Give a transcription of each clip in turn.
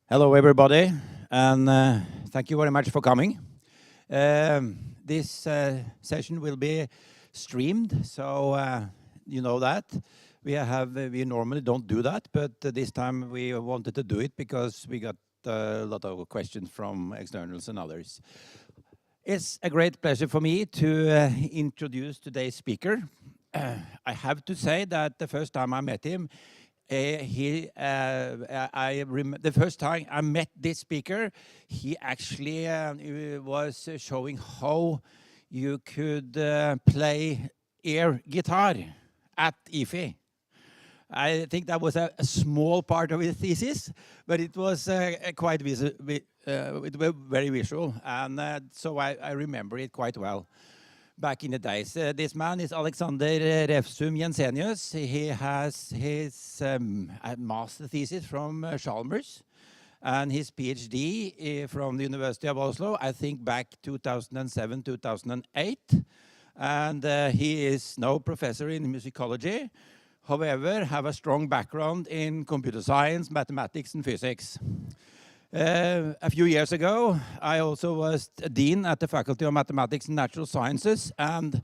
Hello, everybody, and thank you very much for coming. This session will be streamed, so you know that. We normally don't do that, but this time we wanted to do it because we got a lot of questions from externals and others. It's a great pleasure for me to introduce today's speaker. I have to say that the first time I met him, the first time I met this speaker, he actually was showing how you could play air guitar at IFI. I think that was a small part of his thesis, but it was quite very visual, and so I remember it quite well. Back in the days. This man is Alexander Refsum Jensenius. He has his master thesis from Chalmers and his PhD from the University of Oslo, I think back 2007, 2008. And he is now professor in musicology, however, have a strong background in computer science, mathematics, and physics. A few years ago, I also was a dean at the Faculty of Mathematics and Natural Sciences, and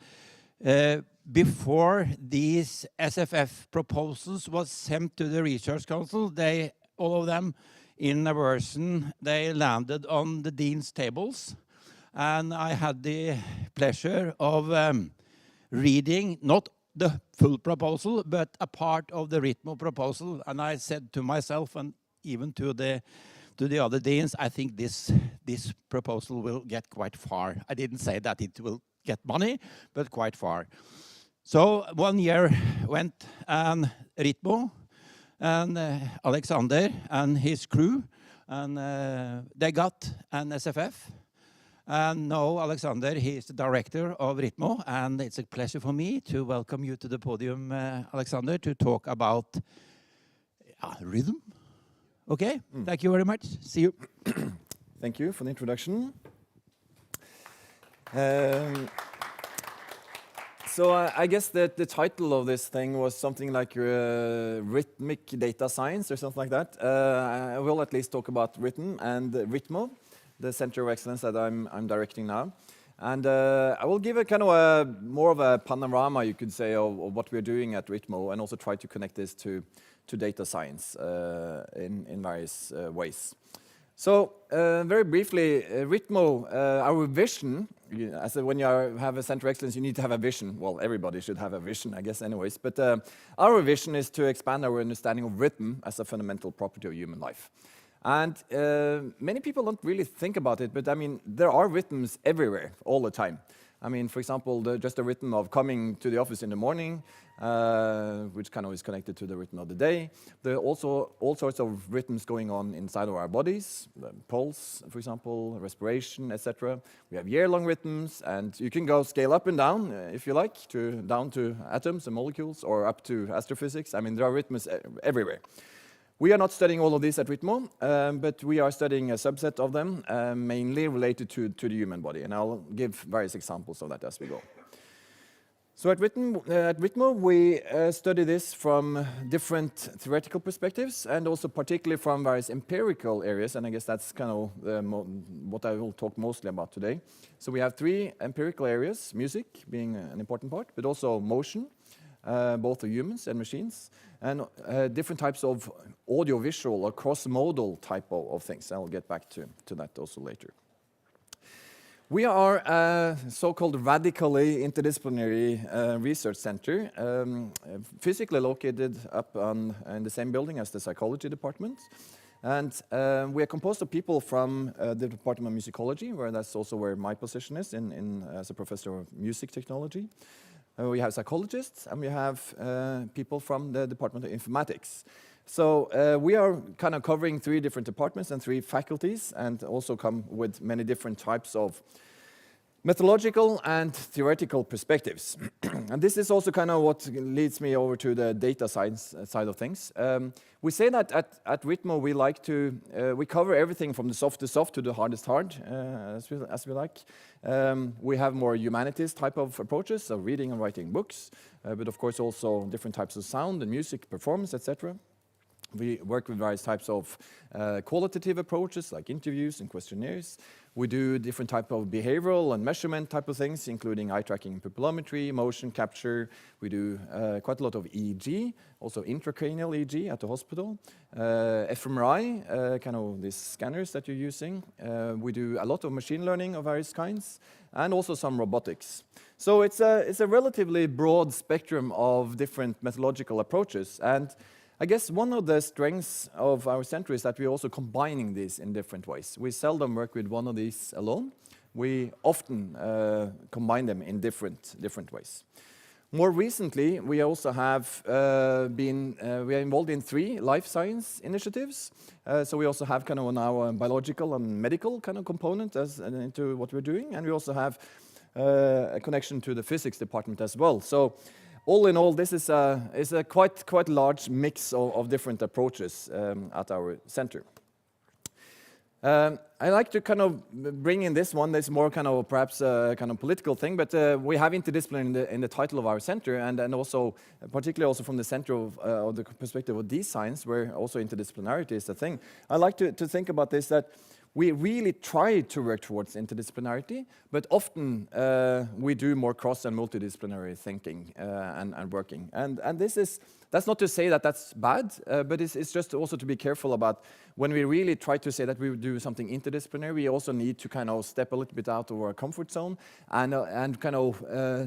before these SFF proposals was sent to the Research Council, all of them in a version, they landed on the dean's tables, and I had the pleasure of reading not the full proposal, but a part of the RITMO proposal, and I said to myself and even to the other deans, I think this proposal will get quite far. I didn't say that it will get money, but quite far. So 1 year went, and RITMO and Alexander and his crew, and they got an SFF. And now Alexander, he is the director of RITMO, and it's a pleasure for me to welcome you to the podium, Alexander, to talk about rhythm. Okay, thank you very much. See you. Thank you for the introduction. So I guess that the title of this thing was something like Rhythmic Data Science or something like that. I will at least talk about Rhythm and RITMO, the Center of Excellence that I'm directing now. And I will give a kind of more of a panorama, you could say, of what we're doing at RITMO, and also try to connect this to data science in various ways. So very briefly, RITMO, our vision, when you have a Center of Excellence, you need to have a vision. Well, everybody should have a vision, I guess, anyways. But our vision is to expand our understanding of rhythm as a fundamental property of human life. And many people don't really think about it, but I mean, there are rhythms everywhere, all the time. I mean, for example, just the rhythm of coming to the office in the morning, which kind of is connected to the rhythm of the day. There are also all sorts of rhythms going on inside of our bodies, pulse, for example, respiration, etc. We have year-long rhythms, and you can go scale up and down, if you like, down to atoms and molecules, or up to astrophysics. I mean, there are rhythms everywhere. We are not studying all of this at RITMO, but we are studying a subset of them, mainly related to the human body, and I'll give various examples of that as we go. So at RITMO, we study this from different theoretical perspectives, and also particularly from various empirical areas, and I guess that's kind of what I will talk mostly about today. So we have three empirical areas, music being an important part, but also motion, both of humans and machines, and different types of audiovisual or cross-modal type of things. I'll get back to that also later. We are a so-called radically interdisciplinary research center, physically located up in the same building as the psychology department. And we are composed of people from the Department of Musicology, where that's also where my position is as a professor of music technology. We have psychologists, and we have people from the Department of Informatics. So we are kind of covering three different departments and three faculties, and also come with many different types of methodological and theoretical perspectives. And this is also kind of what leads me over to the data science side of things. We say that at RITMO we like to, we cover everything from the softest soft to the hardest hard, as we like. We have more humanities type of approaches, so reading and writing books, but of course also different types of sound and music, performance, etc. We work with various types of qualitative approaches like interviews and questionnaires. We do different type of behavioral and measurement type of things, including eye tracking and pupillometry, motion capture. We do quite a lot of EEG, also intracranial EEG at the hospital. fMRI, kind of these scanners that you're using. We do a lot of machine learning of various kinds, and also some robotics. So it's a relatively broad spectrum of different methodological approaches. And I guess one of the strengths of our center is that we're also combining these in different ways. We seldom work with one of these alone. We often combine them in different ways. More recently, we also have we are involved in 3 life science initiatives. So we also have kind of now a biological and medical kind of component into what we're doing, and we also have a connection to the physics department as well. So all in all, this is a quite large mix of different approaches at our center. I like to kind of bring in this one. That's more kind of perhaps a kind of political thing, but we have interdisciplinary in the title of our center, and also particularly also from the center of the perspective of dScience, where also interdisciplinarity is the thing. I like to think about this, that we really try to work towards interdisciplinarity, but often we do more cross and multidisciplinary thinking and working. And that's not to say that that's bad, but it's just also to be careful about when we really try to say that we would do something interdisciplinary, we also need to kind of step a little bit out of our comfort zone and kind of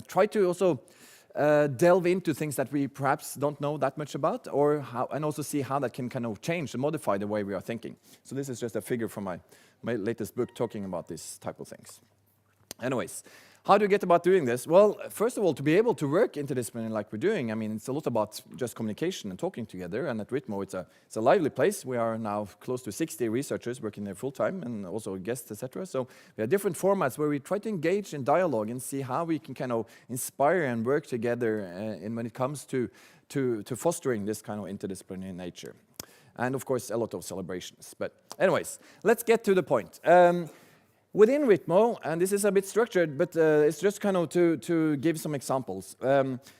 try to also delve into things that we perhaps don't know that much about, and also see how that can kind of change and modify the way we are thinking. So this is just a figure from my latest book talking about this type of things. Anyways, how do you get about doing this? Well, first of all, to be able to work interdisciplinary like we're doing, I mean, it's a lot about just communication and talking together, and at RITMO it's a lively place. We are now close to 60 researchers working there full-time, and also guests, etc. So we have different formats where we try to engage in dialogue and see how we can kind of inspire and work together when it comes to fostering this kind of interdisciplinary nature. And of course, a lot of celebrations. But anyways, let's get to the point. Within RITMO, and this is a bit structured, but it's just kind of to give some examples.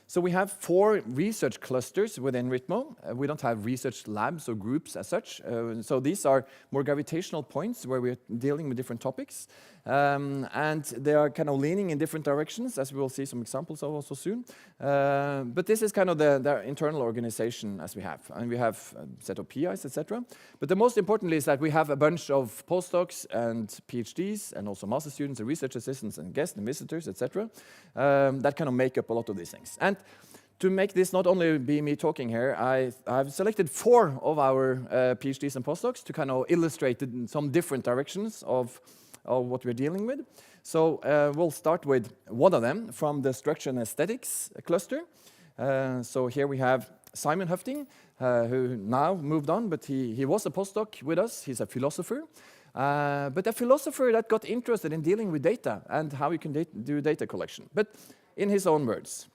So we have 4 research clusters within RITMO. We don't have research labs or groups as such. So these are more gravitational points where we're dealing with different topics. And they are kind of leaning in different directions, as we will see some examples of also soon. But this is kind of the internal organization as we have. And we have a set of PIs, etc. But the most importantly is that we have a bunch of postdocs and PhDs, and also master students and research assistants and guests and visitors, etc. That kind of make up a lot of these things. And to make this not only be me talking here, I've selected 4 of our PhDs and postdocs to kind of illustrate some different directions of what we're dealing with. So we'll start with one of them from the structure and aesthetics cluster. So here we have Simon Hofting, who now moved on, but he was a postdoc with us. He's a philosopher, but a philosopher that got interested in dealing with data and how you can do data collection, but in his own words.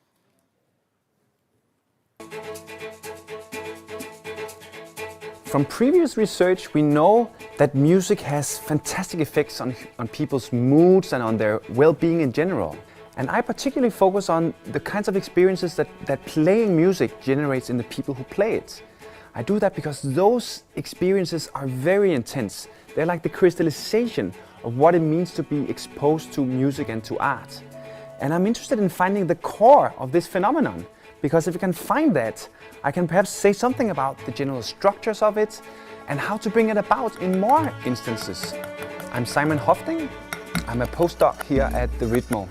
From previous research, we know that music has fantastic effects on people's moods and on their well-being in general. And I particularly focus on the kinds of experiences that playing music generates in the people who play it. I do that because those experiences are very intense. They're like the crystallization of what it means to be exposed to music and to art. And I'm interested in finding the core of this phenomenon, because if we can find that, I can perhaps say something about the general structures of it and how to bring it about in more instances. I'm Simon Hofting. I'm a postdoc here at the RITMO.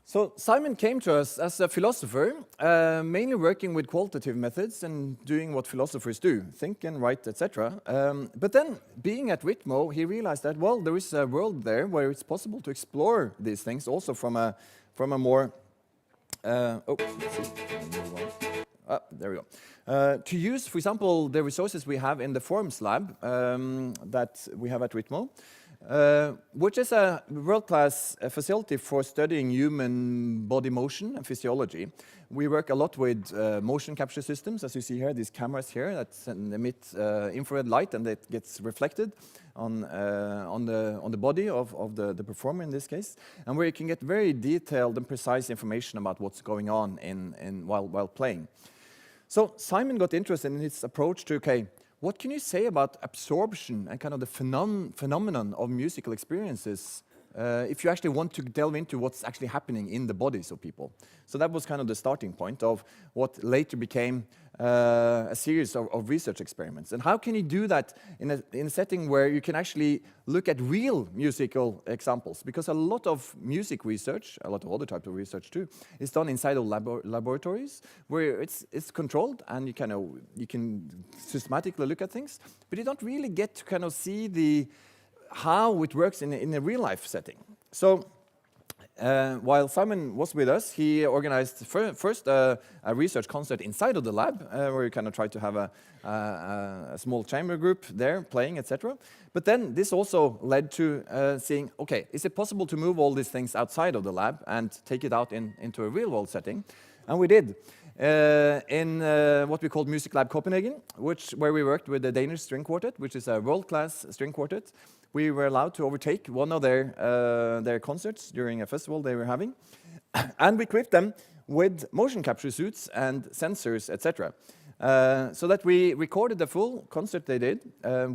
So Simon came to us as a philosopher, mainly working with qualitative methods and doing what philosophers do, think and write, etc. But then, being at RITMO, he realized that, well, there is a world there where it's possible to explore these things also from a more let's see. There we go. To use, for example, the resources we have in the Forms Lab that we have at RITMO, which is a world-class facility for studying human body motion and physiology. We work a lot with motion capture systems, as you see here, these cameras here that emit infrared light, and it gets reflected on the body of the performer in this case, and where you can get very detailed and precise information about what's going on while playing. So Simon got interested in his approach to, okay, what can you say about absorption and kind of the phenomenon of musical experiences if you actually want to delve into what's actually happening in the bodies of people? So that was kind of the starting point of what later became a series of research experiments. And how can you do that in a setting where you can actually look at real musical examples? Because a lot of music research, a lot of other types of research too, is done inside of laboratories where it's controlled and you can systematically look at things, but you don't really get to kind of see how it works in a real life setting. So while Simon was with us, he organized first a research concert inside of the lab, where we kind of tried to have a small chamber group there playing, etc. But then this also led to seeing, okay, is it possible to move all these things outside of the lab and take it out into a real world setting? And we did. In what we called Music Lab Copenhagen, where we worked with the Danish string quartet, which is a world-class string quartet. We were allowed to overtake one of their concerts during a festival they were having, and we equipped them with motion capture suits and sensors, etc. So that we recorded the full concert they did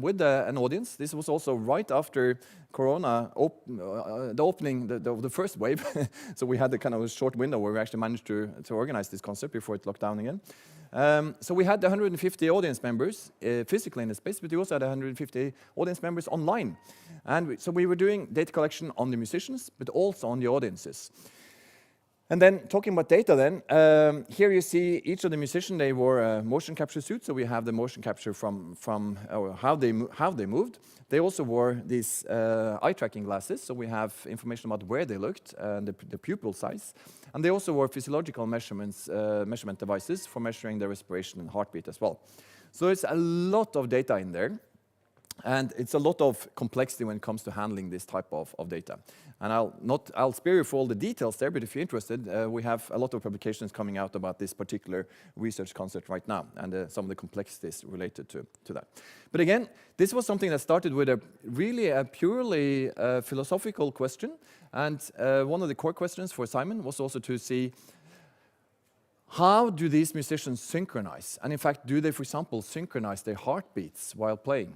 with an audience. This was also right after Corona, the opening, the first wave. So we had the kind of a short window where we actually managed to organize this concert before it locked down again. So we had 150 audience members physically in the space, but we also had 150 audience members online. And so we were doing data collection on the musicians, but also on the audiences. And then talking about data then, here you see each of the musicians, they wore a motion capture suit, so we have the motion capture from how they moved. They also wore these eye tracking glasses, so we have information about where they looked, and the pupil size. And they also wore physiological measurement devices for measuring their respiration and heartbeat as well. So it's a lot of data in there. And it's a lot of complexity when it comes to handling this type of data. And I'll spare you for all the details there, but if you're interested, we have a lot of publications coming out about this particular research concept right now, and some of the complexities related to that. But again, this was something that started with a purely philosophical question, and one of the core questions for Simon was also to see, how do these musicians synchronize? And in fact, do they, for example, synchronize their heartbeats while playing?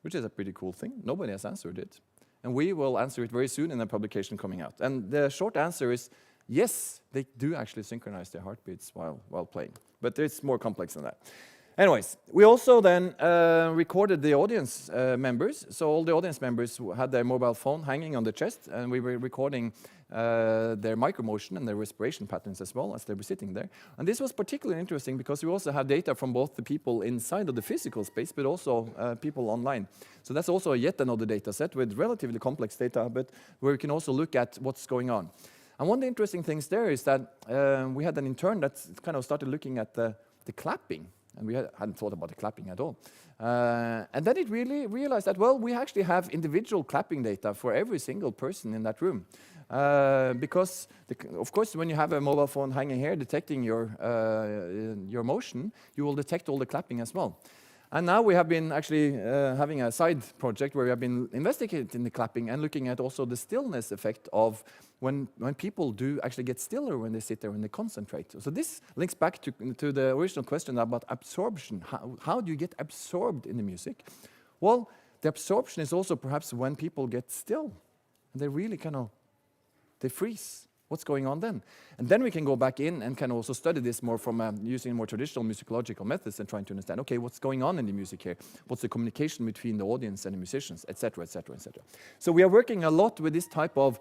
Which is a pretty cool thing. Nobody has answered it. And we will answer it very soon in a publication coming out. And the short answer is, yes, they do actually synchronize their heartbeats while playing. But it's more complex than that. Anyways, we also then recorded the audience members. So all the audience members had their mobile phone hanging on the chest, and we were recording their micromotion and their respiration patterns as well as they were sitting there. And this was particularly interesting because we also have data from both the people inside of the physical space, but also people online. So that's also yet another data set with relatively complex data, but where we can also look at what's going on. And one of the interesting things there is that we had an intern that kind of started looking at the clapping. And we hadn't thought about the clapping at all. And then it really realized that, well, we actually have individual clapping data for every single person in that room. Because, of course, when you have a mobile phone hanging here detecting your motion, you will detect all the clapping as well. And now we have been actually having a side project where we have been investigating the clapping and looking at also the stillness effect of when people do actually get stiller when they sit there and they concentrate. So this links back to the original question about absorption. How do you get absorbed in the music? Well, the absorption is also perhaps when people get still. And they really they freeze. What's going on then? And then we can go back in and can also study this more from using more traditional musicological methods and trying to understand, okay, what's going on in the music here? What's the communication between the audience and the musicians, etc., etc., etc. So we are working a lot with this type of,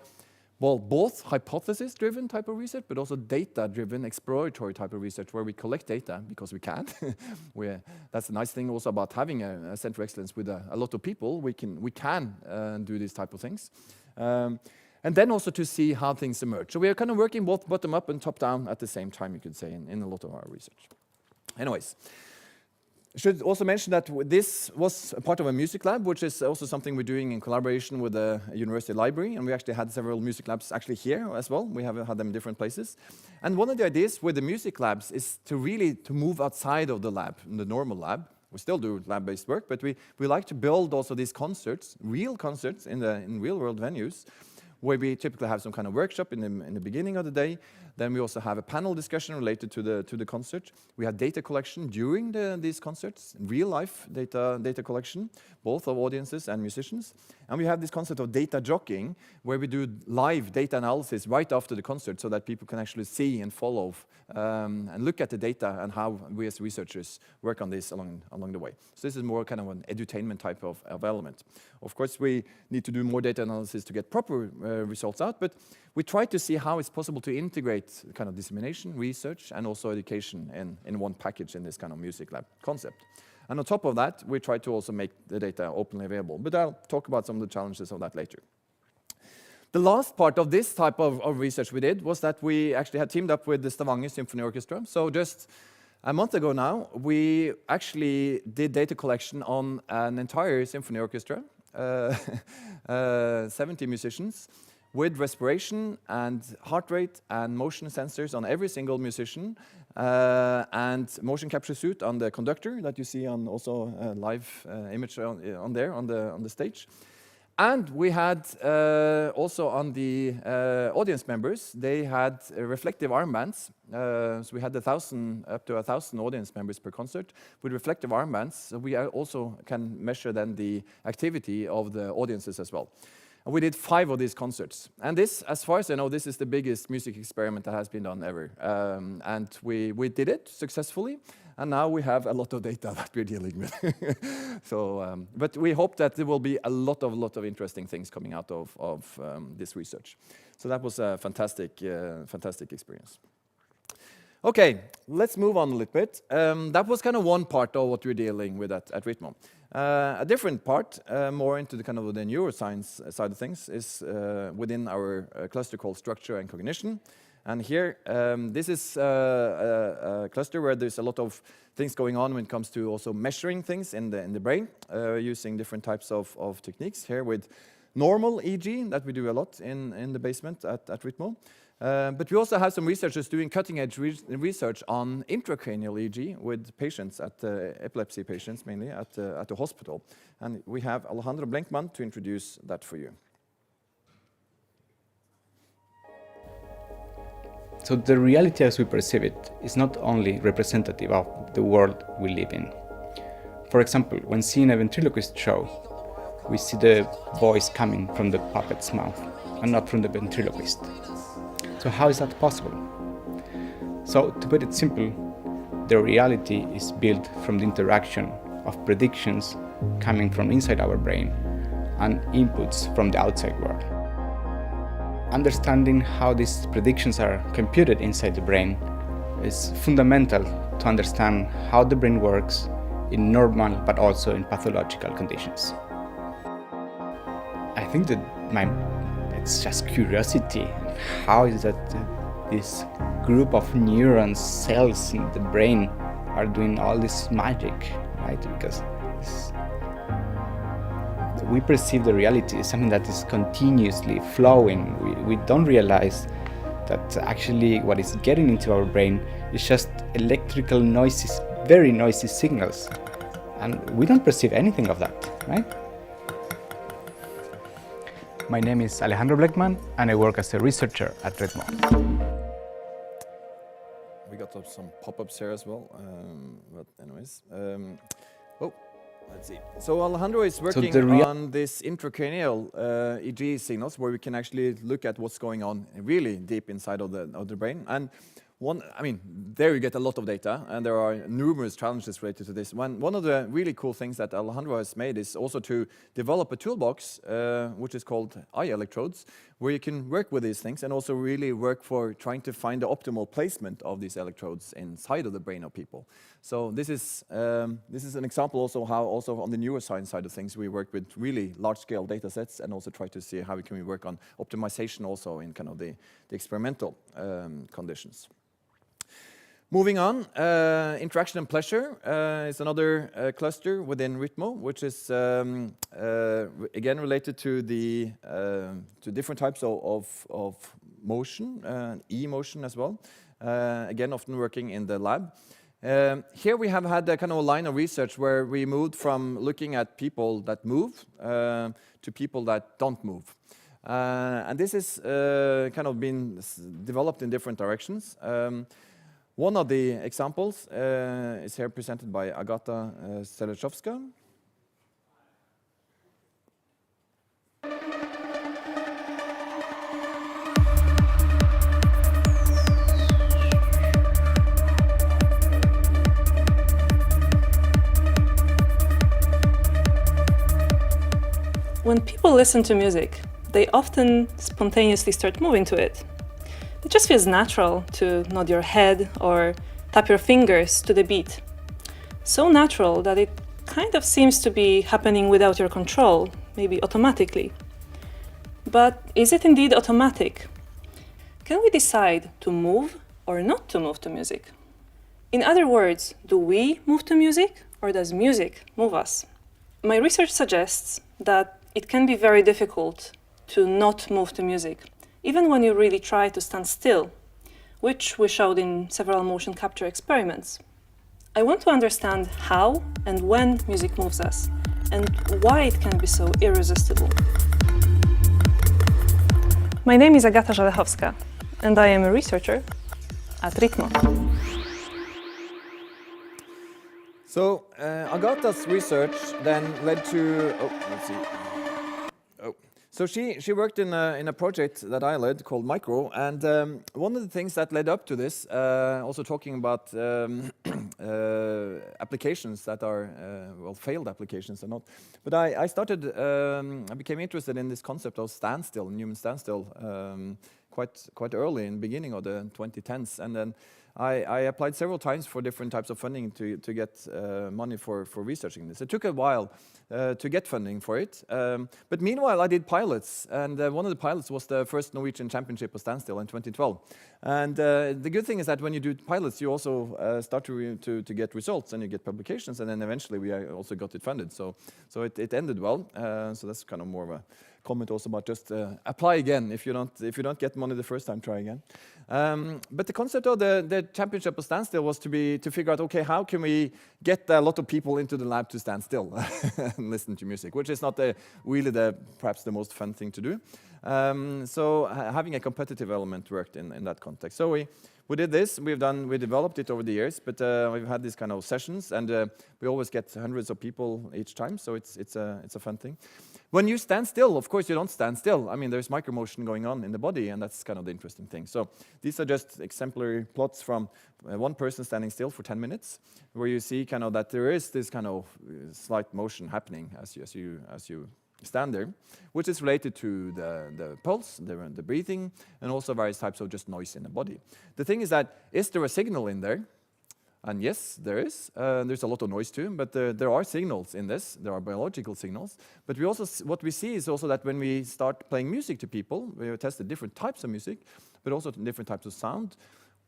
well, both hypothesis-driven type of research, but also data-driven exploratory type of research where we collect data because we can. That's the nice thing also about having a center of excellence with a lot of people. We can do these type of things. And then also to see how things emerge. So we are kind of working both bottom-up and top-down at the same time, you could say, in a lot of our research. Anyways, I should also mention that this was a part of a music lab, which is also something we're doing in collaboration with the university library, and we actually had several music labs actually here as well. We have had them in different places. And one of the ideas with the music labs is to really move outside of the lab, in the normal lab. We still do lab-based work, but we like to build also these concerts, real concerts in real-world venues, where we typically have some kind of workshop in the beginning of the day. Then we also have a panel discussion related to the concert. We have data collection during these concerts, real life data collection, both of audiences and musicians. And we have this concept of data jockeying, where we do live data analysis right after the concert so that people can actually see and follow and look at the data and how we as researchers work on this along the way. So this is more kind of an edutainment type of element. Of course, we need to do more data analysis to get proper results out, but we try to see how it's possible to integrate kind of dissemination, research, and also education in one package in this kind of music lab concept. And on top of that, we try to also make the data openly available. But I'll talk about some of the challenges of that later. The last part of this type of research we did was that we actually had teamed up with the Stavanger Symphony Orchestra. So just a month ago now, we actually did data collection on an entire symphony orchestra, 70 musicians, with respiration and heart rate and motion sensors on every single musician, and motion capture suit on the conductor that you see on also a live image on the stage. And we had also on the audience members, they had reflective armbands. So we had up to 1,000 audience members per concert with reflective armbands. So we also can measure then the activity of the audiences as well. And we did 5 of these concerts. And this, as far as I know, this is the biggest music experiment that has been done ever. And we did it successfully. And now we have a lot of data that we're dealing with. So, but we hope that there will be a lot of interesting things coming out of this research. So that was a fantastic experience. Okay, let's move on a little bit. That was kind of one part of what we're dealing with at RITMO. A different part, more into the kind of the neuroscience side of things, is within our cluster called structure and cognition. And here, this is a cluster where there's a lot of things going on when it comes to also measuring things in the brain, using different types of techniques. Here with normal EEG, that we do a lot in the basement at RITMO. But we also have some researchers doing cutting-edge research on intracranial EEG with patients, epilepsy patients mainly, at the hospital. And we have Alejandro Blenkman to introduce that for you. So the reality as we perceive it is not only representative of the world we live in. For example, when seeing a ventriloquist show, we see the voice coming from the puppet's mouth and not from the ventriloquist. So how is that possible? So to put it simple, the reality is built from the interaction of predictions coming from inside our brain and inputs from the outside world. Understanding how these predictions are computed inside the brain is fundamental to understand how the brain works in normal but also in pathological conditions. I think that it's just curiosity. How is that this group of neurons, cells in the brain are doing all this magic, right? Because we perceive the reality as something that is continuously flowing. We don't realize that actually what is getting into our brain is just electrical noises, very noisy signals. And we don't perceive anything of that, right? My name is Alejandro Blenkman, and I work as a researcher at RITMO. We got some pop-ups here as well, but anyways. Let's see. So Alejandro is working on this intracranial EEG signals, where we can actually look at what's going on really deep inside of the brain. And there you get a lot of data, and there are numerous challenges related to this. One of the really cool things that Alejandro has made is also to develop a toolbox, which is called eye electrodes, where you can work with these things and also really work for trying to find the optimal placement of these electrodes inside of the brain of people. So this is an example also how also on the neuroscience side of things we work with really large-scale data sets and also try to see how we can work on optimization also in kind of the experimental conditions. Moving on, interaction and pleasure is another cluster within RITMO, which is again related to the to different types of motion, e-motion as well. Again, often working in the lab. Here we have had a kind of a line of research where we moved from looking at people that move to people that don't move. And this is kind of been developed in different directions. One of the examples is here presented by Agata Selechowska. When people listen to music, they often spontaneously start moving to it. It just feels natural to nod your head or tap your fingers to the beat. So natural that it kind of seems to be happening without your control, maybe automatically. But is it indeed automatic? Can we decide to move or not to move to music? In other words, do we move to music or does music move us? My research suggests that it can be very difficult to not move to music, even when you really try to stand still, which we showed in several motion capture experiments. I want to understand how and when music moves us, and why it can be so irresistible. My name is Agata Żelechowska, and I am a researcher at RITMO. So Agata's research then led to, let's see. So she worked in a project that I led called Micro, and one of the things that led up to this, also talking about applications that are, well, failed applications or not, but I became interested in this concept of standstill, human standstill, quite early in the beginning of the 2010s, and then I applied several times for different types of funding to get money for researching this. It took a while to get funding for it, but meanwhile I did pilots, and one of the pilots was the first Norwegian championship of standstill in 2012. And the good thing is that when you do pilots, you also start to get results, and you get publications, and then eventually we also got it funded. So it ended well. So that's kind of more of a comment also about just apply again. If you don't get money the first time, try again. But the concept of the championship of standstill was to figure out, okay, how can we get a lot of people into the lab to stand still and listen to music, which is not really perhaps the most fun thing to do. So having a competitive element worked in that context. So we did this. We developed it over the years, but we've had these kind of sessions, and we always get hundreds of people each time. So it's a fun thing. When you stand still, of course, you don't stand still. I mean, there's micromotion going on in the body, and that's kind of the interesting thing. So these are just exemplary plots from one person standing still for 10 minutes, where you see kind of that there is this kind of slight motion happening as you stand there, which is related to the pulse, the breathing, and also various types of just noise in the body. The thing is that, is there a signal in there? And yes, there is. There's a lot of noise too, but there are signals in this. There are biological signals. But what we see is also that when we start playing music to people, we have tested different types of music, but also different types of sound.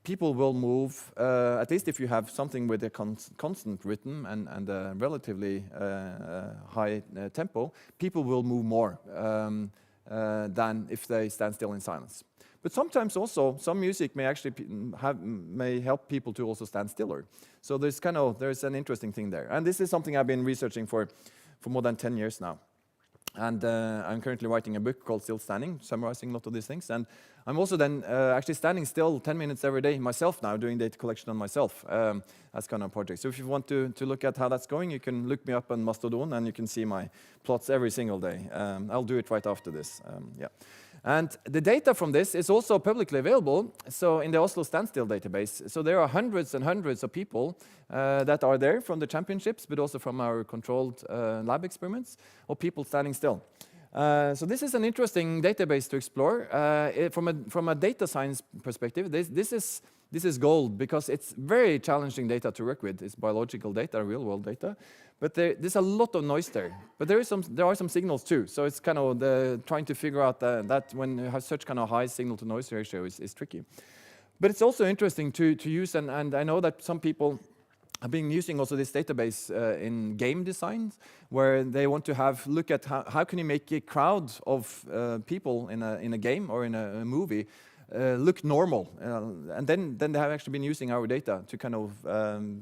People will move, at least if you have something with a constant rhythm and a relatively high tempo, people will move more than if they stand still in silence. But sometimes also, some music may actually may help people to also stand stiller. So there's an interesting thing there. And this is something I've been researching for more than 10 years now. And I'm currently writing a book called Still Standing, summarizing a lot of these things. And I'm also then actually standing still 10 minutes every day myself now, doing data collection on myself as kind of a project. So if you want to look at how that's going, you can look me up on Mastodon, and you can see my plots every single day. I'll do it right after this. Yeah. And the data from this is also publicly available, so in the Oslo Standstill database. So there are hundreds and hundreds of people that are there from the championships, but also from our controlled lab experiments, of people standing still. So this is an interesting database to explore. From a data science perspective, this is gold, because it's very challenging data to work with. It's biological data, real-world data. But there's a lot of noise there. But there are some signals too. So it's kind of trying to figure out that when you have such kind of high signal-to-noise ratio is tricky. But it's also interesting to use, and I know that some people have been using also this database in game design, where they want to look at how can you make a crowd of people in a game or in a movie look normal, and then they have actually been using our data to kind of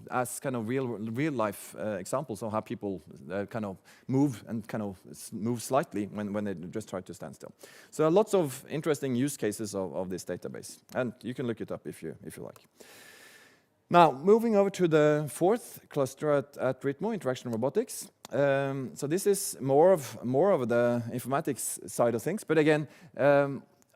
as kind of real life examples of how people kind of move and kind of move slightly when they just try to stand still. So lots of interesting use cases of this database, and you can look it up if you like. Now, moving over to the fourth cluster at RITMO, interaction robotics. So this is more of the informatics side of things, but again.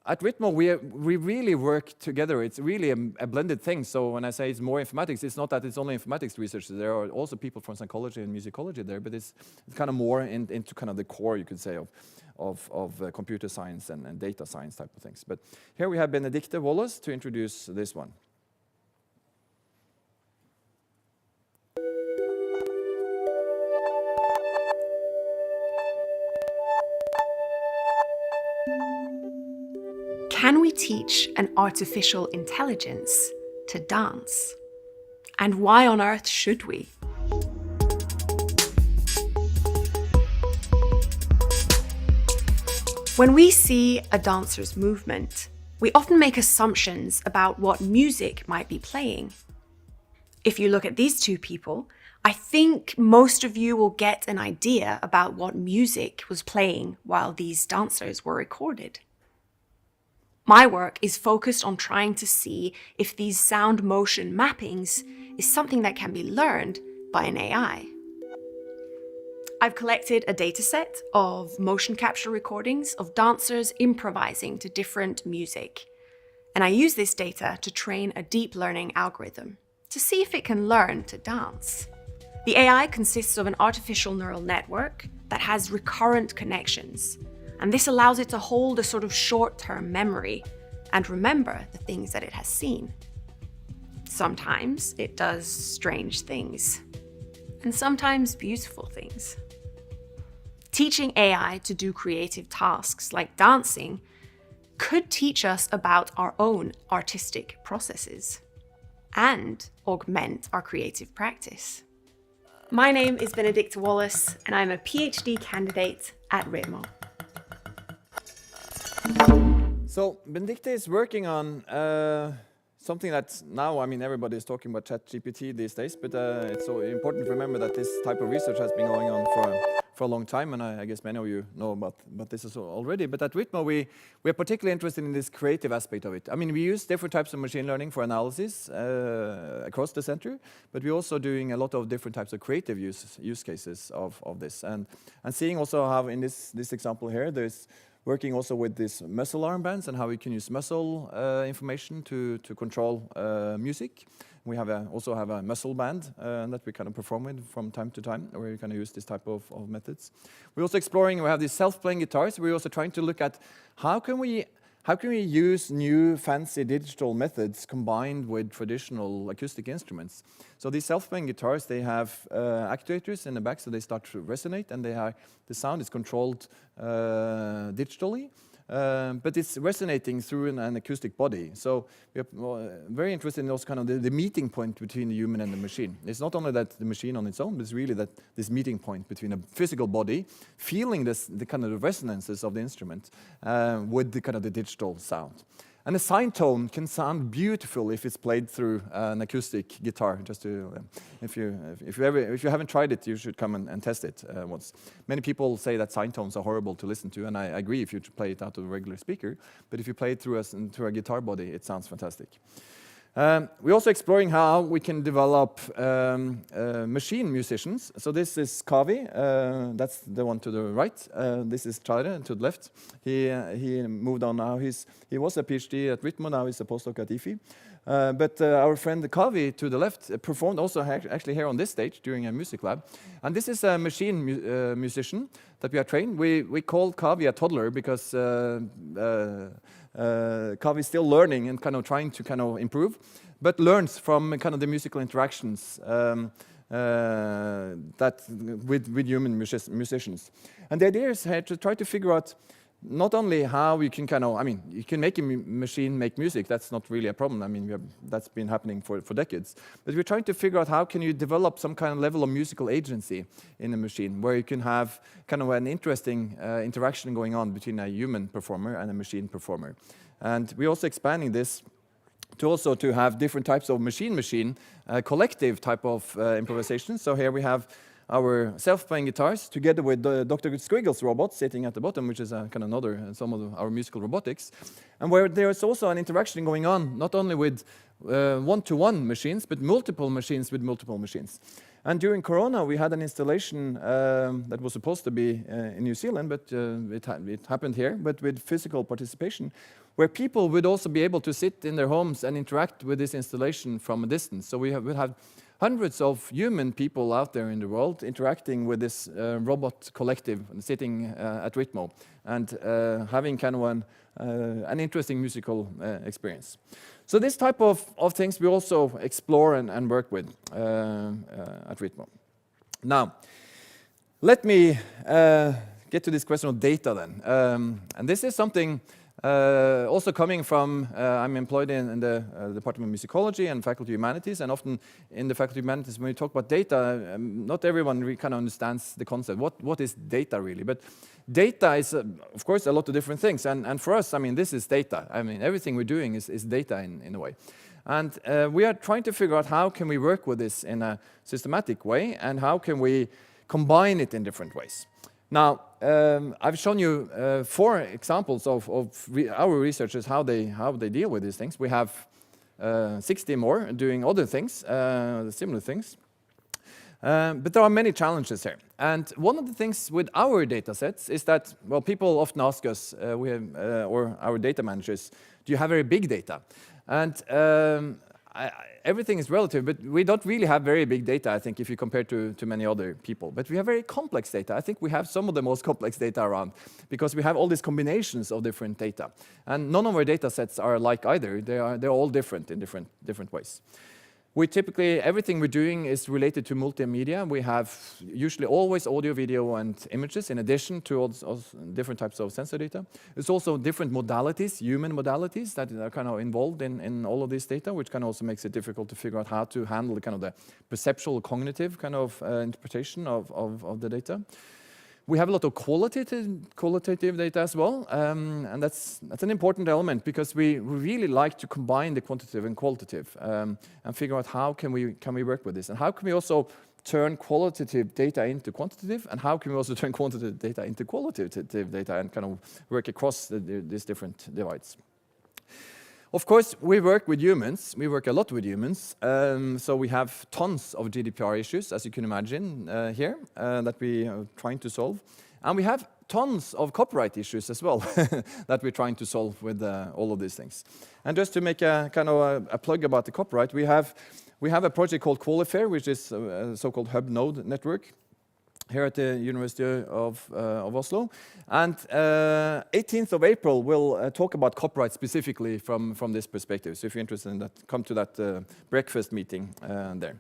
At RITMO, we really work together. It's really a blended thing. So when I say it's more informatics, it's not that it's only informatics research. There are also people from psychology and musicology there, but it's kind of more into kind of the core, you could say, of computer science and data science type of things. But here we have Benedicte Wallace to introduce this one. Can we teach an artificial intelligence to dance? And why on earth should we? When we see a dancer's movement, we often make assumptions about what music might be playing. If you look at these two people, I think most of you will get an idea about what music was playing while these dancers were recorded. My work is focused on trying to see if these sound motion mappings is something that can be learned by an AI. I've collected a dataset of motion capture recordings of dancers improvising to different music. And I use this data to train a deep learning algorithm to see if it can learn to dance. The AI consists of an artificial neural network that has recurrent connections. And this allows it to hold a sort of short-term memory and remember the things that it has seen. Sometimes it does strange things, and sometimes beautiful things. Teaching AI to do creative tasks like dancing could teach us about our own artistic processes and augment our creative practice. My name is Benedicte Wallace, and I'm a PhD candidate at RITMO. So Benedicte is working on something that now, I mean, everybody is talking about ChatGPT these days, but it's so important to remember that this type of research has been going on for a long time, and I guess many of you know about this already. But at RITMO, we are particularly interested in this creative aspect of it. I mean, we use different types of machine learning for analysis across the center, but we're also doing a lot of different types of creative use cases of this, and seeing also how in this example here, there's working also with these muscle armbands and how we can use muscle information to control music. We also have a muscle band that we kind of perform with from time to time, where we kind of use this type of methods. We're also exploring, we have these self-playing guitars. We're also trying to look at how can we use new fancy digital methods combined with traditional acoustic instruments. So these self-playing guitars, they have actuators in the back, so they start to resonate, and the sound is controlled digitally. But it's resonating through an acoustic body. So we're very interested in those kind of the meeting point between the human and the machine. It's not only that the machine on its own, but it's really that this meeting point between a physical body, feeling the kind of the resonances of the instrument with the kind of the digital sound. And a sine tone can sound beautiful if it's played through an acoustic guitar. Just to, if you haven't tried it, you should come and test it once. Many people say that sine tones are horrible to listen to, and I agree if you play it out of a regular speaker. But if you play it through a guitar body, it sounds fantastic. We're also exploring how we can develop machine musicians. So this is Kavi, that's the one to the right. This is Charlie to the left. He moved on now. He was a PhD at RITMO, now he's a postdoc at IFI. But our friend Kavi to the left performed also actually here on this stage during a music lab. And this is a machine musician that we have trained. We call Kavi a toddler because Kavi is still learning and kind of trying to kind of improve, but learns from kind of the musical interactions that with human musicians. And the idea is here to try to figure out not only how you can you can make a machine make music, that's not really a problem. I mean, that's been happening for decades. But we're trying to figure out how can you develop some kind of level of musical agency in a machine where you can have kind of an interesting interaction going on between a human performer and a machine performer. And we're also expanding this to have different types of machine-machine collective type of improvisation. So here we have our self-playing guitars together with Dr. Squiggle's robot sitting at the bottom, which is kind of some of our musical robotics, and where there's also an interaction going on, not only with one-to-one machines, but multiple machines with multiple machines. And during Corona, we had an installation that was supposed to be in New Zealand, but it happened here, but with physical participation, where people would also be able to sit in their homes and interact with this installation from a distance. So we'll have hundreds of human people out there in the world interacting with this robot collective sitting at RITMO and having kind of an interesting musical experience. So this type of things we also explore and work with at RITMO. Now, let me get to this question of data then. And this is something also coming from, I'm employed in the Department of Musicology and Faculty of Humanities, and often in the Faculty of Humanities when we talk about data, not everyone really kind of understands the concept. What is data really? But data is, of course, a lot of different things, and for us, I mean, this is data. I mean, everything we're doing is data in a way. And we are trying to figure out how can we work with this in a systematic way, and how can we combine it in different ways. Now, I've shown you 4 examples of our researchers, how they deal with these things. We have 60 more doing other things, similar things. But there are many challenges here. And one of the things with our data sets is that, well, people often ask us, or our data managers, do you have very big data? And everything is relative, but we don't really have very big data, I think, if you compare to many other people. But we have very complex data. I think we have some of the most complex data around, because we have all these combinations of different data. And none of our data sets are alike either. They're all different in different ways. We typically, everything we're doing is related to multimedia. We have usually always audio, video, and images in addition to all different types of sensor data. There's also different modalities, human modalities, that are kind of involved in all of this data, which kind of also makes it difficult to figure out how to handle the kind of the perceptual, cognitive kind of interpretation of the data. We have a lot of qualitative data as well, and that's an important element, because we really like to combine the quantitative and qualitative and figure out how can we work with this, and how can we also turn qualitative data into quantitative, and how can we also turn quantitative data into qualitative data and kind of work across these different divides. Of course, we work with humans. We work a lot with humans. So we have tons of GDPR issues, as you can imagine here, that we are trying to solve. And we have tons of copyright issues as well that we're trying to solve with all of these things. And just to make a kind of a plug about the copyright, we have a project called Qualifier, which is a so-called hub node network here at the University of Oslo. And 18th of April, we'll talk about copyright specifically from this perspective. So if you're interested in that, come to that breakfast meeting there.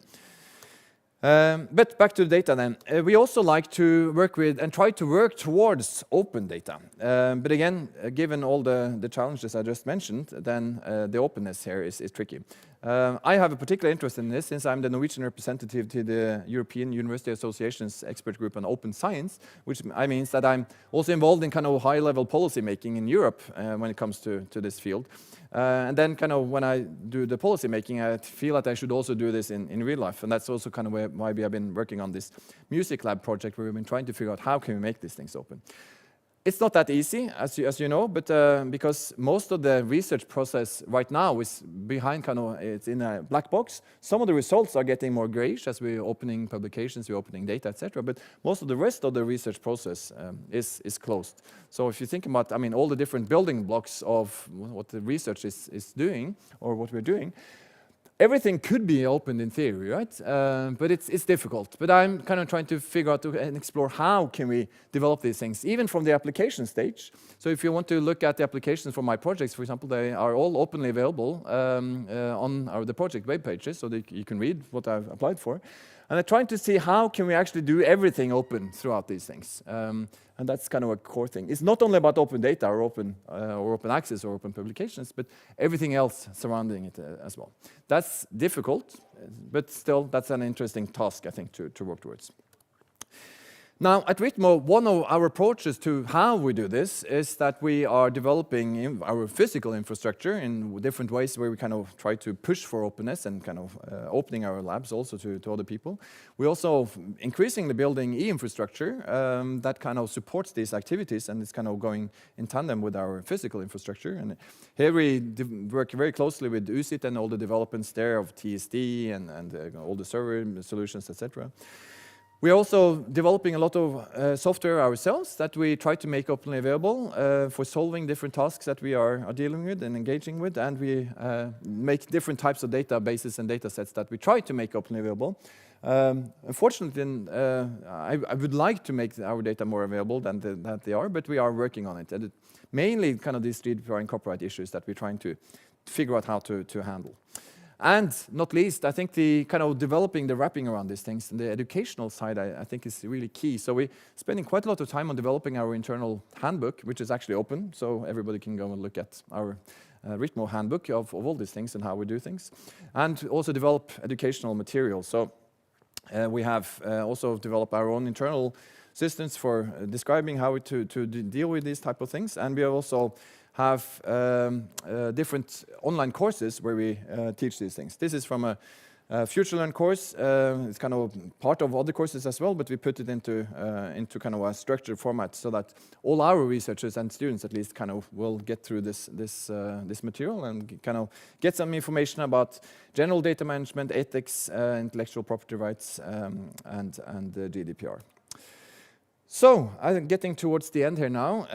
But back to the data then. We also like to work with and try to work towards open data. But again, given all the challenges I just mentioned, then the openness here is tricky. I have a particular interest in this, since I'm the Norwegian representative to the European University Association's expert group on open science, which means that I'm also involved in kind of high-level policy making in Europe when it comes to this field. And then kind of when I do the policy making, I feel that I should also do this in real life. And that's also kind of why we have been working on this music lab project, where we've been trying to figure out how can we make these things open. It's not that easy, as you know, but because most of the research process right now is behind it's in a black box. Some of the results are getting more grayish as we're opening publications, we're opening data, etc. But most of the rest of the research process is closed. So if you think about, all the different building blocks of what the research is doing, or what we're doing, everything could be opened in theory, right? But it's difficult. But I'm kind of trying to figure out and explore how can we develop these things, even from the application stage. So if you want to look at the applications for my projects, for example, they are all openly available on the project web pages, so that you can read what I've applied for. And I'm trying to see how can we actually do everything open throughout these things. And that's kind of a core thing. It's not only about open data or open access or open publications, but everything else surrounding it as well. That's difficult, but still that's an interesting task, I think, to work towards. Now, at RITMO, one of our approaches to how we do this is that we are developing our physical infrastructure in different ways where we kind of try to push for openness and kind of opening our labs also to other people. We also increasingly building e-infrastructure that kind of supports these activities and is kind of going in tandem with our physical infrastructure. And here we work very closely with USIT and all the developments there of TSD and all the server solutions, etc. We're also developing a lot of software ourselves that we try to make openly available for solving different tasks that we are dealing with and engaging with, and we make different types of databases and data sets that we try to make openly available. Unfortunately, I would like to make our data more available than they are, but we are working on it. And mainly kind of these GDPR and copyright issues that we're trying to figure out how to handle. And not least, I think the kind of developing the wrapping around these things, and the educational side, I think is really key. So we're spending quite a lot of time on developing our internal handbook, which is actually open, so everybody can go and look at our RITMO handbook of all these things and how we do things. And also develop educational material. So we have also developed our own internal systems for describing how to deal with these type of things. And we also have different online courses where we teach these things. This is from a FutureLearn course. It's kind of part of other courses as well, but we put it into kind of a structured format so that all our researchers and students at least kind of will get through this material and kind of get some information about general data management, ethics, intellectual property rights, and GDPR. So, I'm getting towards the end here now.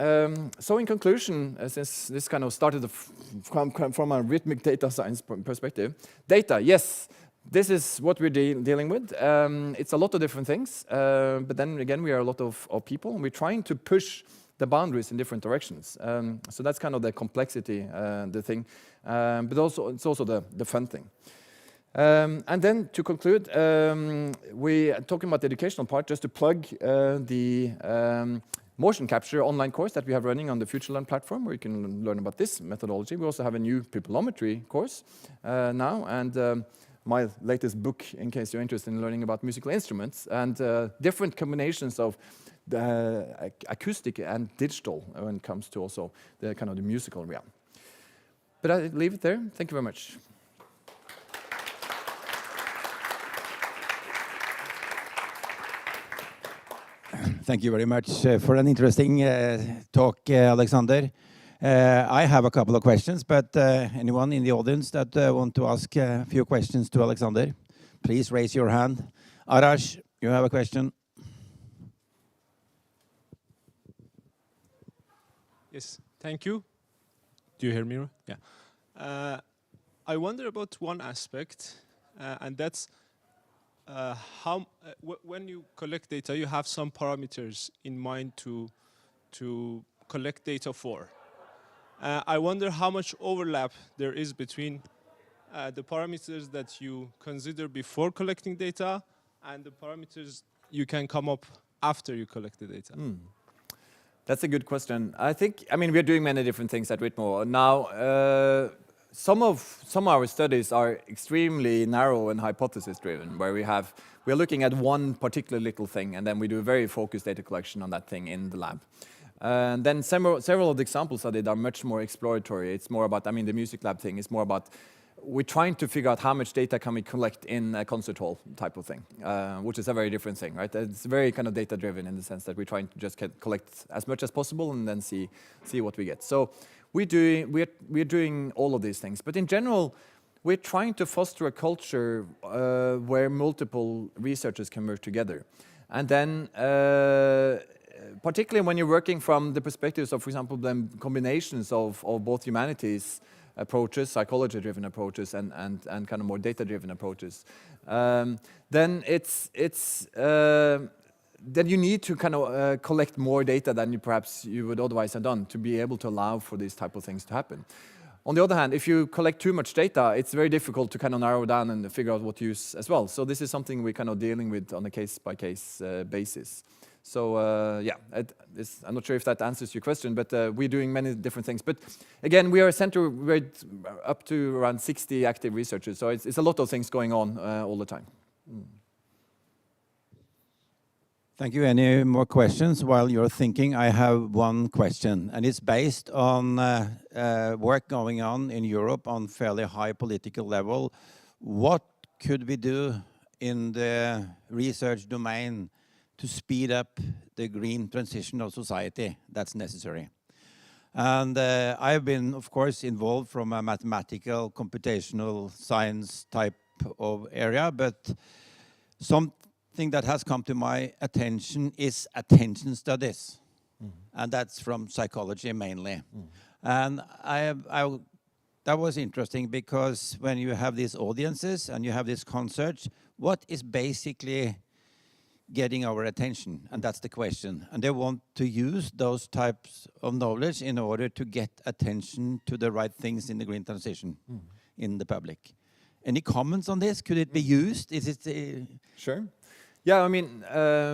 So in conclusion, since this kind of started from a rhythmic data science perspective, data, yes, this is what we're dealing with. It's a lot of different things, but then again, we are a lot of people, and we're trying to push the boundaries in different directions. So that's kind of the complexity, the thing, but also it's also the fun thing. And then to conclude, we are talking about the educational part, just to plug the motion capture online course that we have running on the FutureLearn platform, where you can learn about this methodology. We also have a new pupillometry course now, and my latest book, in case you're interested in learning about musical instruments, and different combinations of the acoustic and digital when it comes to also the kind of the musical realm. But I leave it there. Thank you very much. Thank you very much for an interesting talk, Alexander. I have a couple of questions, but anyone in the audience that want to ask a few questions to Alexander, please raise your hand. Arash, you have a question? Yes, thank you. Do you hear me? Yeah. I wonder about one aspect, and that's when you collect data, you have some parameters in mind to collect data for. I wonder how much overlap there is between the parameters that you consider before collecting data and the parameters you can come up after you collect the data. That's a good question. I mean, we're doing many different things at RITMO. Now, some of our studies are extremely narrow and hypothesis-driven, where we're looking at one particular little thing, and then we do a very focused data collection on that thing in the lab. And then several of the examples I did are much more exploratory. It's more about, I mean, the music lab thing is more about we're trying to figure out how much data can we collect in a concert hall type of thing, which is a very different thing, right? It's very kind of data-driven in the sense that we're trying to just collect as much as possible and then see what we get. So we're doing all of these things, but in general, we're trying to foster a culture where multiple researchers can work together, and then particularly when you're working from the perspectives of, for example, the combinations of both humanities approaches, psychology-driven approaches, and kind of more data-driven approaches, then then you need to kind of collect more data than you would otherwise have done to be able to allow for these type of things to happen. On the other hand, if you collect too much data, it's very difficult to kind of narrow down and figure out what to use as well. So this is something we're kind of dealing with on a case-by-case basis. So yeah, I'm not sure if that answers your question, but we're doing many different things. But again, we are a center with up to around 60 active researchers, so it's a lot of things going on all the time. Thank you. Any more questions? While you're thinking, I have one question, and it's based on work going on in Europe on fairly high political level. What could we do in the research domain to speed up the green transition of society that's necessary? And I've been, of course, involved from a mathematical, computational science type of area, but something that has come to my attention is attention studies. And that's from psychology mainly. And that was interesting because when you have these audiences and you have these concerts, what is basically getting our attention? And that's the question. And they want to use those types of knowledge in order to get attention to the right things in the green transition in the public. Any comments on this? Could it be used? Is it? Sure. Yeah, I mean,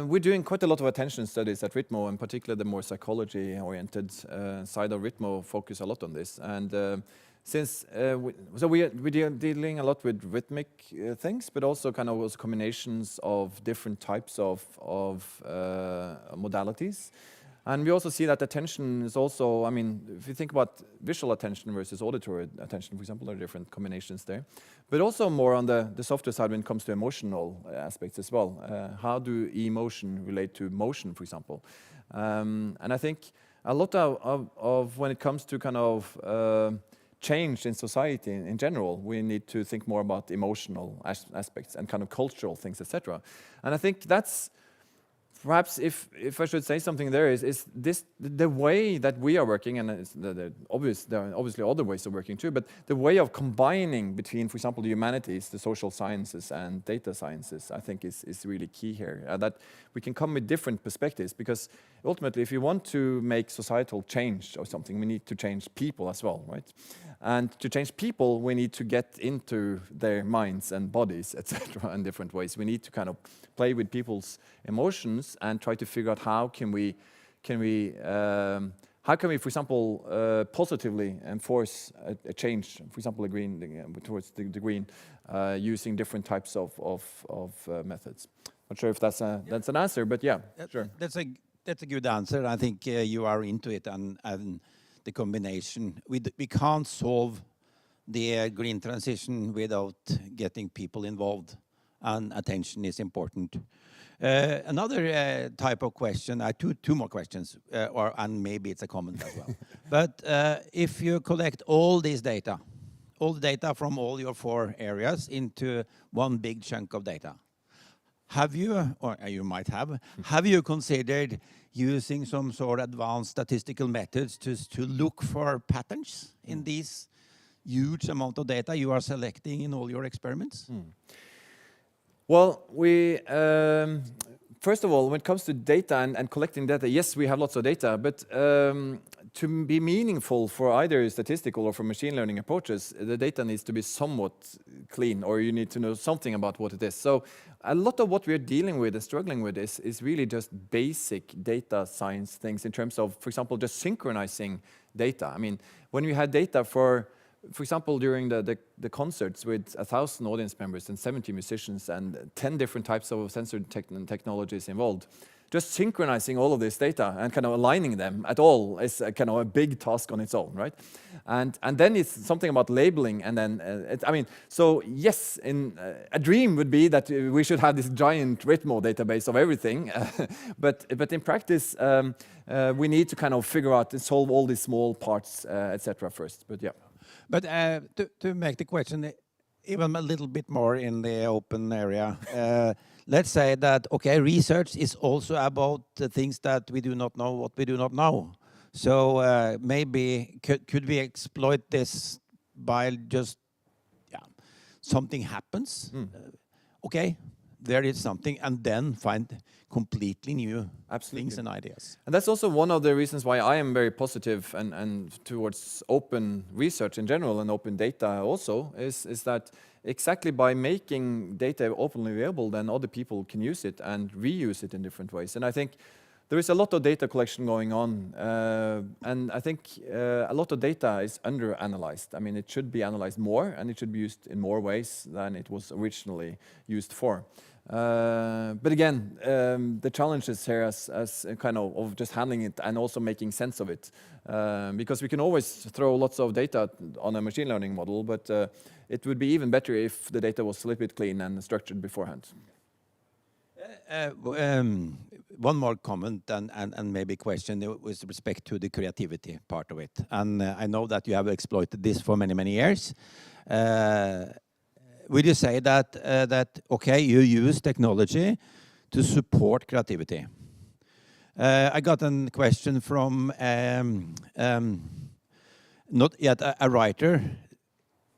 we're doing quite a lot of attention studies at RITMO, in particular the more psychology-oriented side of RITMO focus a lot on this. And since we're dealing a lot with rhythmic things, but also kind of those combinations of different types of modalities. And we also see that attention is also, I mean, if you think about visual attention versus auditory attention, for example, there are different combinations there. But also more on the softer side when it comes to emotional aspects as well. How do emotion relate to motion, for example? And I think a lot of when it comes to kind of change in society in general, we need to think more about emotional aspects and kind of cultural things, etc. And I think that's perhaps, if I should say something there, is this the way that we are working, and there are obviously other ways of working too, but the way of combining between, for example, the humanities, the social sciences, and data sciences, I think is really key here. That we can come with different perspectives, because ultimately, if you want to make societal change or something, we need to change people as well, right? And to change people, we need to get into their minds and bodies, etc., in different ways. We need to kind of play with people's emotions and try to figure out how can we, for example, positively enforce a change, for example, towards the green, using different types of methods. Not sure if that's an answer, but yeah, sure. That's a good answer. I think you are into it, and the combination. We can't solve the green transition without getting people involved, and attention is important. Another type of question, two more questions, and maybe it's a comment as well. But if you collect all the data from all your 4 areas into one big chunk of data, have you, or you might have you considered using some sort of advanced statistical methods to look for patterns in these huge amount of data you are selecting in all your experiments? Well, we first of all, when it comes to data and collecting data, yes, we have lots of data, but to be meaningful for either statistical or for machine learning approaches, the data needs to be somewhat clean, or you need to know something about what it is. So a lot of what we're dealing with and struggling with is really just basic data science things in terms of, for example, just synchronizing data. I mean, when we had data for example, during the concerts with 1,000 audience members and 70 musicians and 10 different types of sensor technologies involved, just synchronizing all of this data and kind of aligning them at all is kind of a big task on its own, right? And then it's something about labeling, and then I mean, so yes, a dream would be that we should have this giant RITMO database of everything, but in practice, we need to kind of figure out and solve all these small parts, etc. first. But yeah. But to make the question even a little bit more in the open area, let's say that, okay, research is also about the things that we do not know what we do not know. So maybe could we exploit this by just, something happens? Okay, there is something, and then find completely new things and ideas. And that's also one of the reasons why I am very positive and towards open research in general and open data also, is that exactly by making data openly available, then other people can use it and reuse it in different ways. And I think there is a lot of data collection going on, and I think a lot of data is under-analyzed. I mean, it should be analyzed more, and it should be used in more ways than it was originally used for. But again, the challenge is here as kind of just handling it and also making sense of it. Because we can always throw lots of data on a machine learning model, but it would be even better if the data was a little bit clean and structured beforehand. One more comment and maybe question with respect to the creativity part of it. And I know that you have exploited this for many, many years. Would you say that okay, you use technology to support creativity? I got a question from not yet a writer.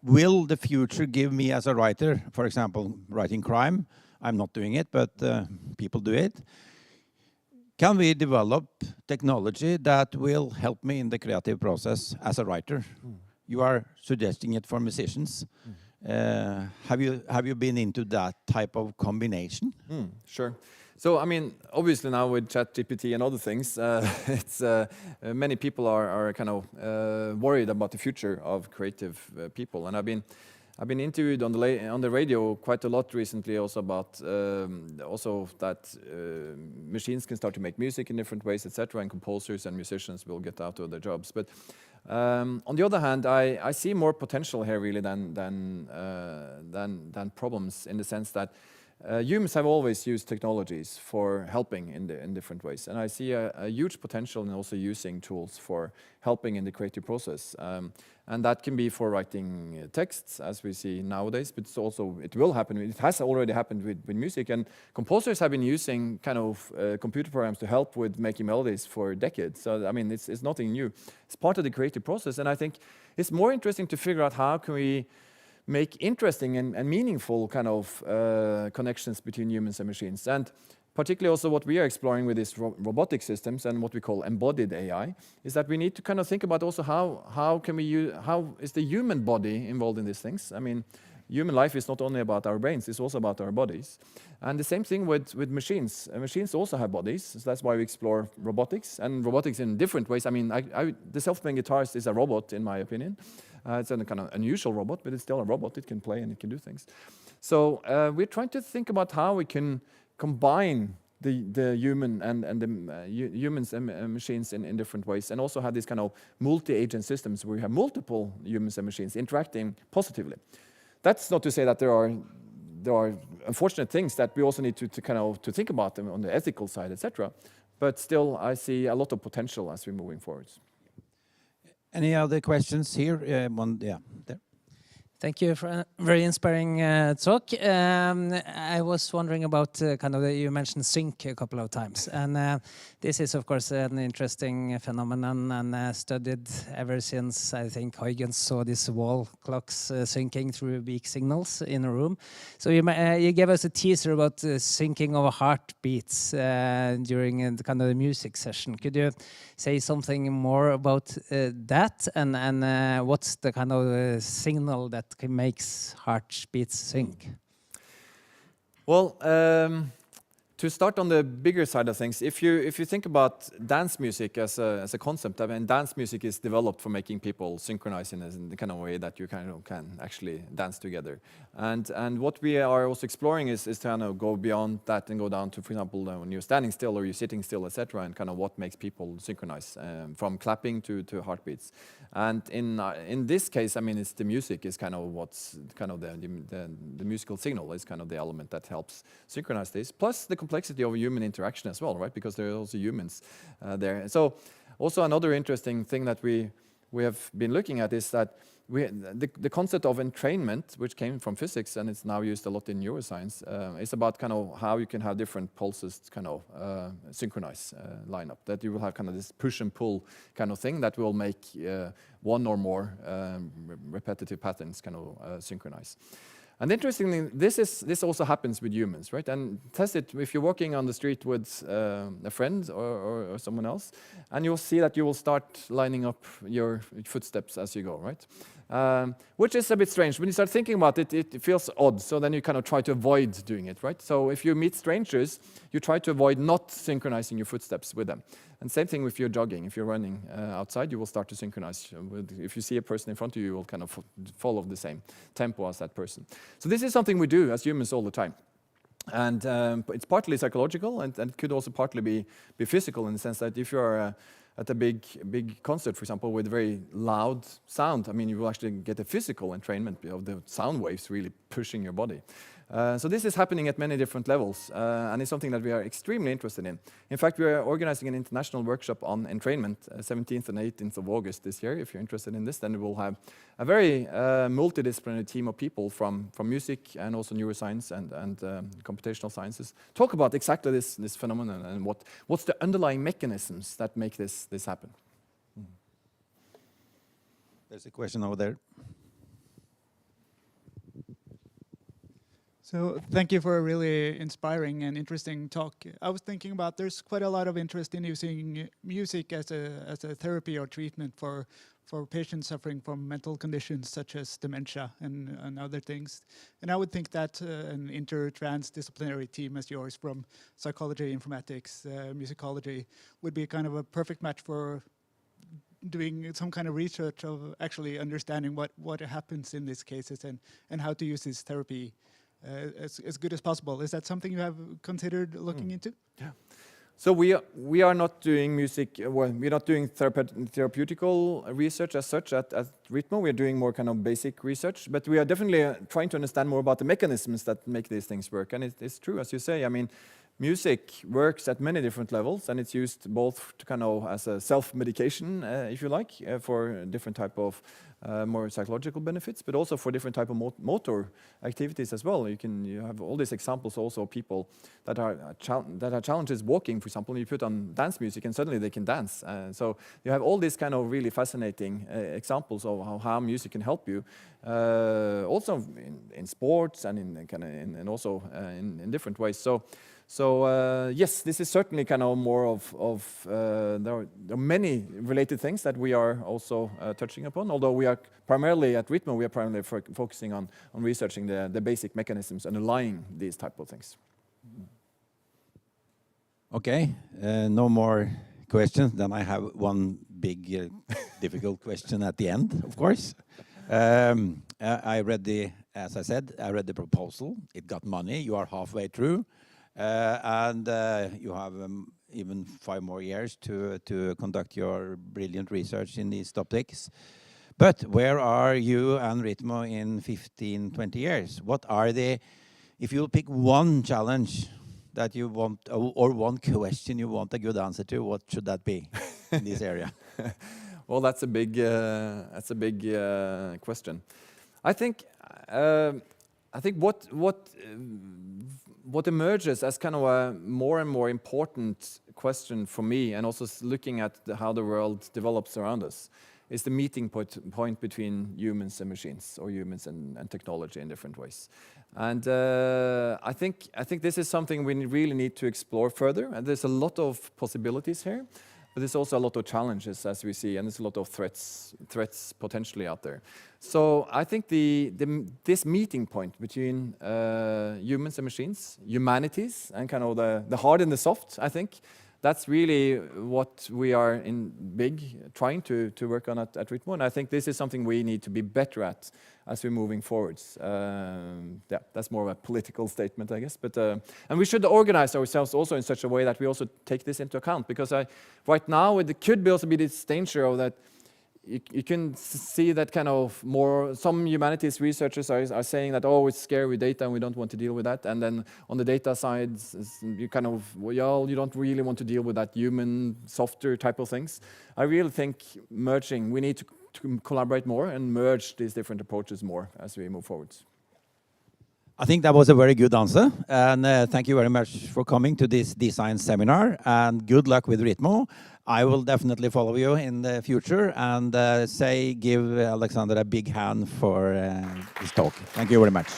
Will the future give me as a writer, for example, writing crime? I'm not doing it, but people do it. Can we develop technology that will help me in the creative process as a writer? You are suggesting it for musicians. Have you been into that type of combination? Sure. So I mean, obviously now with ChatGPT and other things, it's many people are kind of worried about the future of creative people, and I've been interviewed on the radio quite a lot recently, also about also that machines can start to make music in different ways, etc., and composers and musicians will get out of their jobs. But on the other hand, I see more potential here really than problems, in the sense that humans have always used technologies for helping in different ways, and I see a huge potential in also using tools for helping in the creative process, and that can be for writing texts, as we see nowadays, but it's also, it will happen, it has already happened with music, and composers have been using kind of computer programs to help with making melodies for decades. So I mean, it's nothing new. It's part of the creative process, and I think it's more interesting to figure out how can we make interesting and meaningful kind of connections between humans and machines. And particularly also what we are exploring with these robotic systems and what we call embodied AI is that we need to kind of think about also how is the human body involved in these things. I mean, human life is not only about our brains, it's also about our bodies. And the same thing with machines. Machines also have bodies, so that's why we explore robotics, and robotics in different ways. I mean, the self-playing guitarist is a robot, in my opinion. It's a kind of unusual robot, but it's still a robot. It can play and it can do things. So we're trying to think about how we can combine the human and the humans and machines in different ways, and also have these kind of multi-agent systems where we have multiple humans and machines interacting positively. That's not to say that there are unfortunate things that we also need to kind of to think about them on the ethical side, etc. But still, I see a lot of potential as we're moving forward. Any other questions here? Yeah, there. Thank you for a very inspiring talk. I was wondering about you mentioned sync a couple of times, and this is of course an interesting phenomenon and studied ever since I think Huygens saw these wall clocks syncing through weak signals in a room. So you gave us a teaser about syncing of heartbeats during the music session. Could you say something more about that, and what's the kind of signal that makes heartbeats sync? Well, to start on the bigger side of things, if you think about dance music as a concept, I mean, dance music is developed for making people synchronize in the kind of way that you kind of can actually dance together. And what we are also exploring is to kind of go beyond that and go down to, for example, when you're standing still or you're sitting still, etc., and kind of what makes people synchronize, from clapping to heartbeats. And in this case, I mean, it's the music is kind of what's kind of the musical signal is kind of the element that helps synchronize this, plus the complexity of human interaction as well, right? Because there are also humans there. So also another interesting thing that we have been looking at is that the concept of entrainment, which came from physics and it's now used a lot in neuroscience, is about kind of how you can have different pulses kind of synchronize, line up. That you will have kind of this push and pull kind of thing that will make one or more repetitive patterns kind of synchronize. And interestingly, this also happens with humans, right? And test it if you're walking on the street with a friend or someone else, and you'll see that you will start lining up your footsteps as you go, right? Which is a bit strange. When you start thinking about it, it feels odd, so then you kind of try to avoid doing it, right? So if you meet strangers, you try to avoid not synchronizing your footsteps with them. And same thing if you're jogging. If you're running outside, you will start to synchronize. If you see a person in front of you, you will kind of follow the same tempo as that person. So this is something we do as humans all the time. And it's partly psychological, and could also partly be physical, in the sense that if you're at a big concert, for example, with very loud sound, I mean, you will actually get a physical entrainment of the sound waves really pushing your body. So this is happening at many different levels, and it's something that we are extremely interested in. In fact, we are organizing an international workshop on entrainment, 17th and 18th of August this year. If you're interested in this, then we will have a very multidisciplinary team of people from music and also neuroscience and computational sciences talk about exactly this phenomenon and what's the underlying mechanisms that make this happen. There's a question over there. So thank you for a really inspiring and interesting talk. I was thinking about there's quite a lot of interest in using music as a therapy or treatment for patients suffering from mental conditions such as dementia and other things. And I would think that an inter-transdisciplinary team as yours from psychology, informatics, musicology would be kind of a perfect match for doing some kind of research of actually understanding what happens in these cases and how to use this therapy as good as possible. Is that something you have considered looking into? Yeah. So we are not doing music. Well, we're not doing therapeutical research as such at RITMO. We're doing more kind of basic research, but we are definitely trying to understand more about the mechanisms that make these things work. And it's true, as you say. I mean, music works at many different levels, and it's used both to kind of as a self-medication, if you like, for different type of more psychological benefits, but also for different type of motor activities as well. You have all these examples also of people that are challenges walking, for example. You put on dance music and suddenly they can dance. So you have all these kind of really fascinating examples of how music can help you, also in sports and in also in different ways. So yes, this is certainly kind of more of there are many related things that we are also touching upon. Although we are primarily at RITMO, we are primarily focusing on researching the basic mechanisms underlying these type of things. Okay, no more questions. Then I have one big difficult question at the end, of course. I read as I said, I read the proposal. It got money. You are halfway through. And you have even 5 more years to conduct your brilliant research in these topics. But where are you and RITMO in 15, 20 years? What are if you'll pick one challenge that you want, or one question you want a good answer to, what should that be in this area? Well, that's a big question. I think what emerges as kind of a more and more important question for me, and also looking at how the world develops around us, is the meeting point between humans and machines, or humans and technology in different ways. And I think this is something we really need to explore further. And there's a lot of possibilities here, but there's also a lot of challenges, as we see, and there's a lot of threats potentially out there. So I think this meeting point between humans and machines, humanities, and kind of the hard and the soft, I think that's really what we are trying to work on at RITMO. And I think this is something we need to be better at as we're moving forwards. Yeah, that's more of a political statement, I guess. But and we should organize ourselves also in such a way that we also take this into account. Because right now, it could also be this danger of that you can see that kind of some humanities researchers are saying that, oh, it's scary with data and we don't want to deal with that. And then on the data side, you kind of, well, you don't really want to deal with that human software type of things. I really think we need to collaborate more and merge these different approaches more as we move forwards. I think that was a very good answer, and thank you very much for coming to this dScience seminar, and good luck with RITMO. I will definitely follow you in the future, and give Alexander a big hand for his talk. Thank you very much.